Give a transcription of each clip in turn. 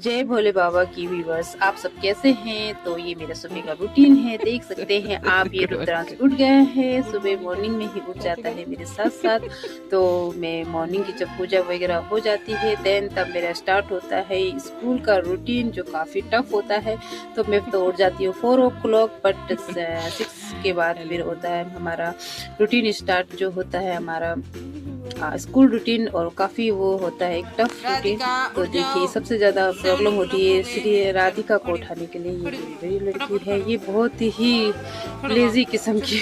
जय भोले बाबा की व्यूवर्स, आप सब कैसे हैं। तो ये मेरा सुबह का रूटीन है, देख सकते हैं आप। ये रुद्रांश उठ गया है, सुबह मॉर्निंग में ही उठ जाता है मेरे साथ साथ। तो मैं मॉर्निंग की जब पूजा वगैरह हो जाती है देन तब मेरा स्टार्ट होता है स्कूल का रूटीन, जो काफ़ी टफ होता है। तो मैं तो उठ जाती हूँ 4 o'clock, बट 6 के बाद फिर होता है हमारा रूटीन स्टार्ट, जो होता है हमारा स्कूल रूटीन। और काफ़ी वो होता है एक टफ रूटीन। तो देखिए सबसे ज़्यादा प्रॉब्लम होती है श्री राधिका को उठाने के लिए। ये मेरी लड़की है, ये बहुत ही लेजी किस्म की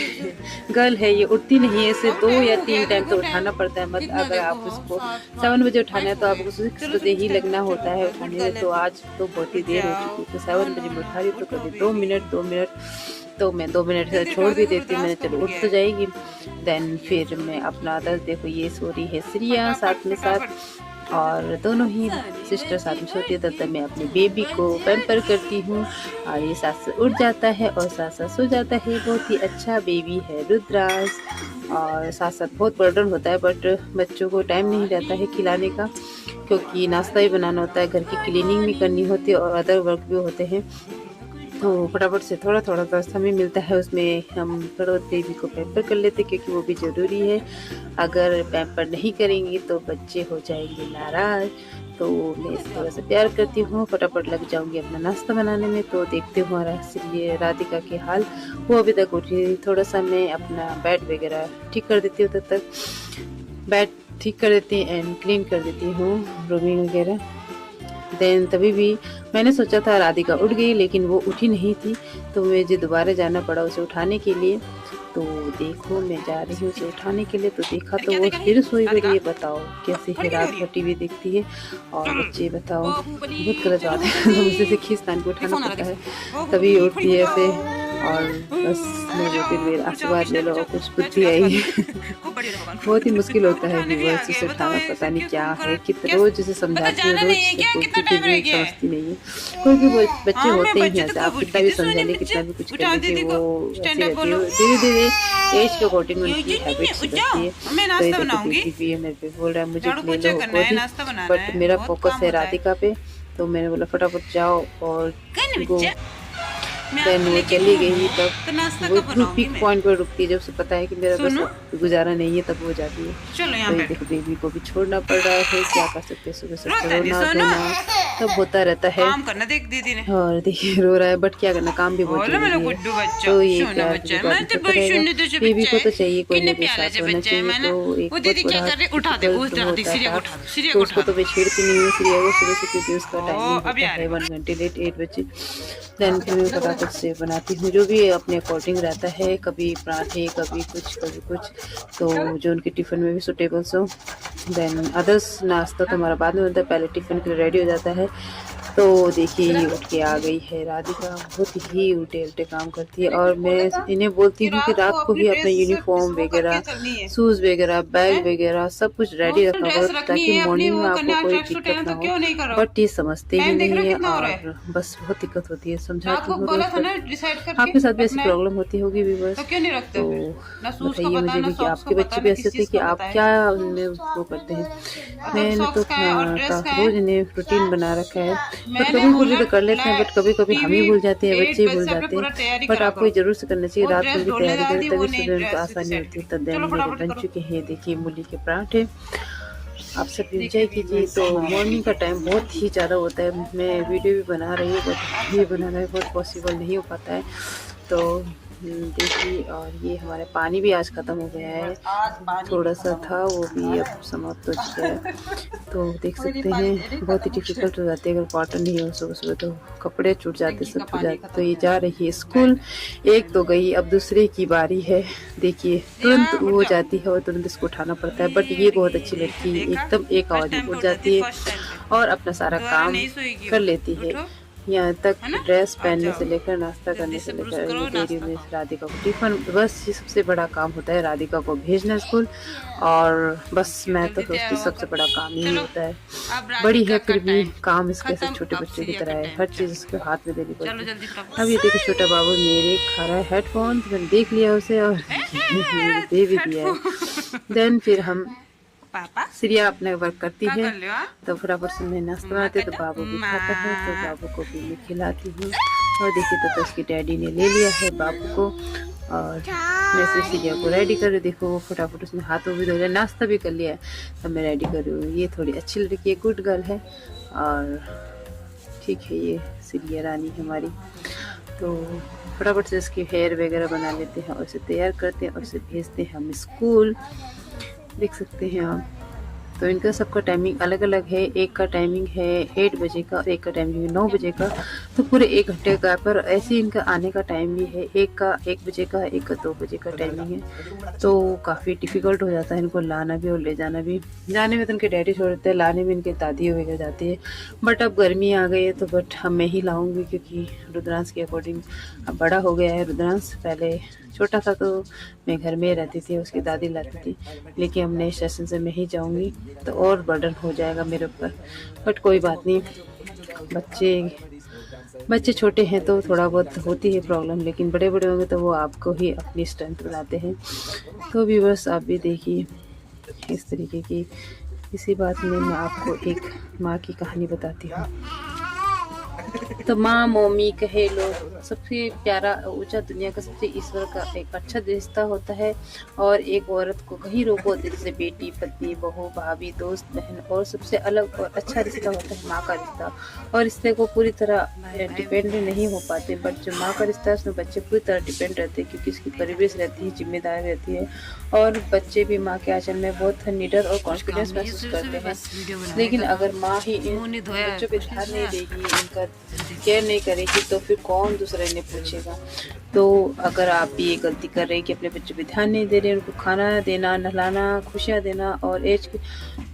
गर्ल है। ये उठती नहीं है, इसे 2 या 3 टाइम तो उठाना पड़ता है। मतलब अगर आप उसको 7 बजे उठाना है तो आपको 6 बजे ही लगना होता है उठाने में। तो आज तो बहुत ही देर हो चुकी है, तो 7 बजे मैं उठा रही हूँ। तो कभी 2 मिनट तो मैं 2 मिनट से छोड़ भी देती हूँ। मैंने चलो उठ तो जाएगी। देन फिर मैं अपना अदर, देखो ये सो रही है श्रिया साथ में साथ, और दोनों ही सिस्टर साथ में सोती है। तब तक मैं अपनी बेबी को पैम्पर करती हूँ और ये साथ से उठ जाता है और साथ साथ सो जाता है। बहुत ही अच्छा बेबी है रुद्रांश। और साथ साथ बहुत बर्डन होता है, बट बच्चों को टाइम नहीं रहता है खिलाने का, क्योंकि नाश्ता भी बनाना होता है, घर की क्लीनिंग भी करनी होती है और अदर वर्क भी होते हैं। तो फटाफट से थोड़ा थोड़ा तो समय मिलता है, उसमें हम फटाफट बेबी को पैम्पर कर लेते, क्योंकि वो भी ज़रूरी है। अगर पैम्पर नहीं करेंगे तो बच्चे हो जाएंगे नाराज़। तो मैं इसे थोड़ा सा प्यार करती हूँ, फटाफट लग जाऊंगी अपना नाश्ता बनाने में। तो देखते हूँ ये राधिका के हाल, वो अभी तक उठी। थोड़ा सा मैं अपना बेड वगैरह ठीक कर देती हूँ, तब तक बेड ठीक कर देती हूँ एंड क्लीन कर देती हूँ रूमिंग वगैरह। देन तभी भी मैंने सोचा था राधिका उठ गई, लेकिन वो उठी नहीं थी। तो मुझे दोबारा जाना पड़ा उसे उठाने के लिए। तो देखो मैं जा रही हूँ उसे उठाने के लिए, तो देखा तो वो फिर सोई हुई है। बताओ कैसे है, रात भर टीवी देखती है। और बच्चे बताओ, बहुत गलत बात है। तो मुझे से खींचतान को उठाना पड़ता है, तभी उठती है ऐसे। और बस मैं बोलती मेरा आशीर्वाद ले लो और कुछ बुद्धि आई। बहुत ही मुश्किल होता है व्यूअर्स उसे उठाना, पता नहीं क्या है। कितना रोज जिसे समझाती हूँ, रोज बोलती फिर भी समझती नहीं है। कोई बच्चे होते ही ऐसे, आप कितना भी समझा ले, कितना भी कुछ कर लीजिए, वो ऐसे रहती है। धीरे धीरे एज के अकॉर्डिंग उनकी हैबिट्स बनती है। तो ये देखो बेबी भी है, मेरे पे बोल रहा है मुझे ले लो, बट मेरा फोकस है राधिका पे। तो मैंने बोला फटाफट जाओ और गो। देन वो चली गई, तब वो पिक पॉइंट पर रुकती है, जब उसे पता है कि मेरा बस गुजारा नहीं है, तब वो जाती है। तो ये देखो बेबी को भी छोड़ना पड़ रहा है, क्या कर सकते हैं। सुबह सुबह रोना धोना सब होता रहता है। और देखिए रो रहा है, बट क्या करना, काम भी बहुत जरूरी है। तो ये प्यार बेबी को तो चाहिए कोई ना कोई साथ होना चाहिए। तो एक बहुत बड़ा तो उसको तो मैं छेड़ती नहीं हूँ श्रिया को सुबह से, क्योंकि उसका टाइमिंग होता है 1 घंटे लेट 8 बजे। देन फिर मैं फटाफट से बनाती हूँ, जो भी अपने अकॉर्डिंग रहता है, कभी पराठे कभी कुछ, तो जो उनके टिफ़िन में भी सूटेबल हो। देन अदर्स नाश्ता तो हमारा बाद में होता है, पहले टिफ़िन के लिए रेडी हो जाता है। तो देखिए ये उठ के आ गई है राधिका, बहुत ही उल्टे उल्टे काम करती है। और मैं इन्हें बोलती हूँ कि रात को ही अपना यूनिफॉर्म वगैरह, शूज़ वगैरह, बैग वगैरह सब कुछ रेडी रखना होगा, ताकि मॉर्निंग में आपको कोई दिक्कत ना हो। बट ये समझते ही नहीं है, और बस बहुत दिक्कत होती है। समझाती हूँ, आपके साथ भी ऐसी प्रॉब्लम होती होगी व्यूअर्स। तो बताइए मुझे भी कि आपके बच्चे भी ऐसे थे कि आप क्या उनमें वो करते हैं। मैंने तो रोज इन्हें रूटीन बना रखा है, बट कभी कभी तो कर लेते हैं, बट कभी कभी हम ही भूल जाते हैं, बच्चे ही भूल जाते हैं। बट आपको ये जरूर से करना चाहिए, रात को भी तैयारी करें, तभी सुबह उनको आसानी होती है। तब देन मेरे बन चुके हैं, देखिए मूली के पराठे, आप सब एंजॉय कीजिए। तो मॉर्निंग का टाइम बहुत ही ज़्यादा होता है, मैं वीडियो भी बना रही हूँ, बट ये बनाना बहुत पॉसिबल नहीं हो पाता है। तो देखिए, और ये हमारे पानी भी आज ख़त्म हो गया है, थोड़ा सा था वो भी अब समाप्त हो चुका है। तो देख सकते हैं बहुत ही डिफ़िकल्ट हो जाती है अगर वाटर नहीं हो सुबह सुबह, तो कपड़े छूट जाते, सब छूट जाते। तो ये जा रही है स्कूल, एक तो गई, अब दूसरे की बारी है। देखिए तुरंत वो जाती है और तुरंत इसको उठाना पड़ता है, बट ये बहुत अच्छी लड़की है, एकदम एक आवाज़ में उठ जाती है और अपना सारा काम कर लेती है। यहाँ तक ड्रेस पहनने से लेकर नाश्ता करने से लेकर डेयरी में राधिका को टिफ़िन, बस ये सबसे बड़ा काम होता है, राधिका को भेजना स्कूल। और बस मैं तो सोचती सबसे बड़ा काम ही होता है। बड़ी है फिर भी काम इसके ऐसे छोटे बच्चों की तरह है, हर चीज़ उसके हाथ में देनी पड़ती है। अब ये देखिए छोटा बाबू मेरे खा रहा है हेडफोन, तो मैंने देख लिया उसे और दे भी दिया है। देन फिर हम पापा सिरिया अपने वर्क करती क्या है कर रहे हो आप? तो फटाफट से मैं नाश्ता बनाती हूँ तो बाबू भी खाता है, तो बाबू को भी मैं खिलाती हूँ। और देखिए तो उसकी डैडी ने ले लिया है बाबू को और मैं सिर्फ सिरिया को रेडी कर रही। देखो वो फटाफट उसने हाथों भी धो लिया, नाश्ता भी कर लिया है, तब मैं रेडी कर रही हूँ। ये थोड़ी अच्छी लड़की है, गुड गर्ल है। और ठीक है, ये सिरिया रानी हमारी। तो फटाफट से इसकी हेयर वगैरह बना लेते हैं और इसे तैयार करते हैं और इसे भेजते हैं हम स्कूल। देख सकते हैं आप। तो इनका सबका टाइमिंग अलग अलग है। एक का टाइमिंग है 8 बजे का और एक का टाइमिंग है 9 बजे का। तो पूरे 1 घंटे का, पर ऐसे इनका आने का टाइम भी है। एक का 1 बजे का, एक का 2 बजे का टाइमिंग है। तो काफ़ी डिफ़िकल्ट हो जाता है इनको लाना भी और ले जाना भी। जाने में तो इनके डैडी छोड़ देते हैं, लाने में इनके दादी वगैरह जाती है। बट अब गर्मी आ गई है तो बट हम मैं ही लाऊंगी, क्योंकि रुद्रांश के अकॉर्डिंग अब बड़ा हो गया है रुद्रांश। पहले छोटा था तो मैं घर में रहती थी, उसकी दादी लाती थी, लेकिन अब नए सेशन से मैं ही जाऊंगी तो और बर्डन हो जाएगा मेरे ऊपर। बट कोई बात नहीं, बच्चे छोटे हैं तो थोड़ा बहुत होती है प्रॉब्लम, लेकिन बड़े बड़े होंगे तो वो आपको ही अपनी स्ट्रेंथ बनाते हैं। तो भी बस आप भी देखिए इस तरीके की। इसी बात में मैं आपको एक माँ की कहानी बताती हूँ। तो माँ मम्मी कहे लोग सबसे प्यारा ऊंचा दुनिया का सबसे ईश्वर का एक अच्छा रिश्ता होता है। और एक औरत को कहीं रोक होते हैं, जैसे बेटी, पत्नी, बहू, भाभी, दोस्त, बहन। और सबसे अलग और अच्छा रिश्ता होता है माँ का रिश्ता। और रिश्ते को पूरी तरह डिपेंड नहीं हो पाते, बट जो माँ का रिश्ता है उसमें बच्चे पूरी तरह डिपेंड रहते हैं, क्योंकि उसकी परिवेश रहती है, जिम्मेदारी रहती है। और बच्चे भी माँ के आंचल में बहुत निडर और कॉन्फिडेंस महसूस करते हैं। लेकिन अगर माँ ही इन बच्चों पे ध्यान नहीं देगी, इनका केयर नहीं करेगी, तो फिर कौन दूसरा इन्हें पूछेगा। तो अगर आप भी ये गलती कर रहे हैं कि अपने बच्चों पे ध्यान नहीं दे रहे, उनको खाना देना, नहलाना, खुशियाँ देना और एज के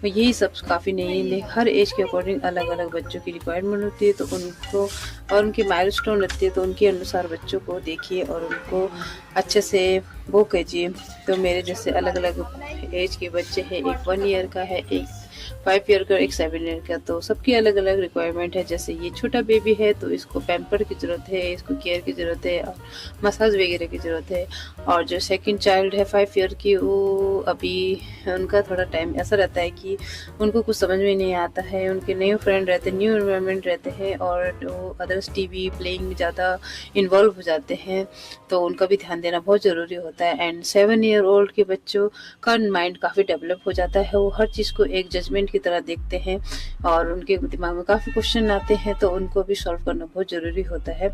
यही सब काफ़ी नहीं है। हर एज के अकॉर्डिंग अलग अलग बच्चों की रिक्वायरमेंट होती है, तो उनको और उनकी माइलस्टोन रहती है, तो उनके अनुसार बच्चों को देखिए और उनको अच्छे से वो कीजिए। तो मेरे जैसे अलग अलग एज के बच्चे हैं, एक 1 ईयर का है, एक 5 ईयर का, एक 7 ईयर का। तो सबकी अलग अलग रिक्वायरमेंट है। जैसे ये छोटा बेबी है तो इसको पैम्पर की ज़रूरत है, इसको केयर की ज़रूरत है और मसाज वगैरह की ज़रूरत है। और जो सेकंड चाइल्ड है 5 ईयर की, वो अभी उनका थोड़ा टाइम ऐसा रहता है कि उनको कुछ समझ में नहीं आता है, उनके न्यू फ्रेंड रहते हैं, न्यू एनवायरनमेंट रहते हैं और वो अदर्स टीवी प्लेइंग में ज़्यादा इन्वॉल्व हो जाते हैं, तो उनका भी ध्यान देना बहुत ज़रूरी होता है। एंड 7 ईयर ओल्ड के बच्चों का माइंड काफ़ी डेवलप हो जाता है, वो हर चीज़ को एक जजमेंट की तरह देखते हैं और उनके दिमाग में काफ़ी क्वेश्चन आते हैं, तो उनको भी सॉल्व करना बहुत ज़रूरी होता है।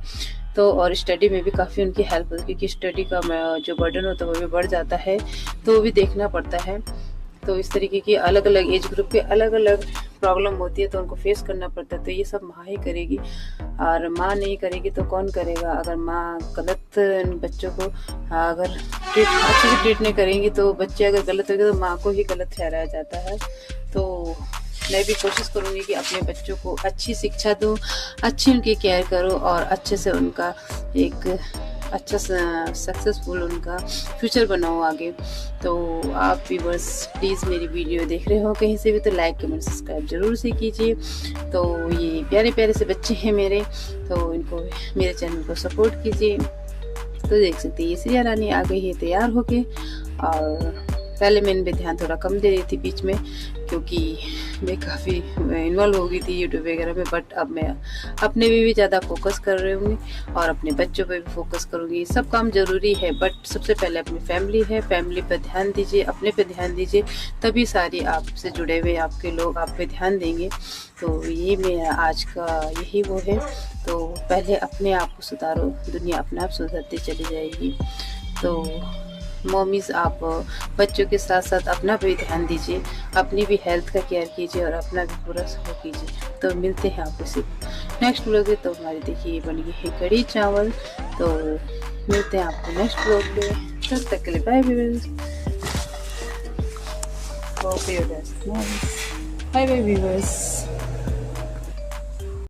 तो और स्टडी में भी काफ़ी उनकी हेल्प होती है, क्योंकि स्टडी का जो बर्डन होता है वो भी बढ़ जाता है, तो वो भी देखना पड़ता है। तो इस तरीके की अलग अलग एज ग्रुप के अलग अलग प्रॉब्लम होती है, तो उनको फेस करना पड़ता है। तो ये सब माँ ही करेगी, और माँ नहीं करेगी तो कौन करेगा। अगर माँ गलत बच्चों को अगर अच्छे से ट्रीट नहीं करेंगी, तो बच्चे अगर गलत होंगे तो माँ को ही गलत ठहराया जाता है। तो मैं भी कोशिश करूँगी कि अपने बच्चों को अच्छी शिक्षा दूँ, अच्छी उनकी केयर करूँ और अच्छे से उनका एक अच्छा सक्सेसफुल उनका फ्यूचर बनाओ आगे। तो आप भी बस प्लीज़ मेरी वीडियो देख रहे हो कहीं से भी तो लाइक कमेंट सब्सक्राइब जरूर से कीजिए। तो ये प्यारे प्यारे से बच्चे हैं मेरे, तो इनको मेरे चैनल को सपोर्ट कीजिए। तो देख सकते हैं ये सिरिया रानी आ गई है तैयार होके। और पहले मैं इन पे ध्यान थोड़ा कम दे रही थी बीच में, क्योंकि मैं काफ़ी इन्वॉल्व हो गई थी यूट्यूब वगैरह में। बट अब मैं अपने भी ज़्यादा फोकस कर रही हूँ और अपने बच्चों पे भी फोकस करूँगी। सब काम ज़रूरी है, बट सबसे पहले अपनी फैमिली है, फैमिली पर ध्यान दीजिए, अपने पे ध्यान दीजिए, तभी सारी आपसे जुड़े हुए आपके लोग आप पे ध्यान देंगे। तो ये मेरा आज का यही वो है। तो पहले अपने आप को सुधारो, दुनिया अपने आप सुधरती चली जाएगी। तो मॉमीज़ आप बच्चों के साथ साथ अपना भी ध्यान दीजिए, अपनी भी हेल्थ का केयर कीजिए और अपना भी पूरा सपोर्ट कीजिए। तो मिलते हैं आपको इसी नेक्स्ट ब्लॉग में। तो हमारी देखिए बन गई है कढ़ी चावल। तो मिलते हैं आपको नेक्स्ट ब्लॉग में, तब तक के लिए bye viewers. Bye bye viewers.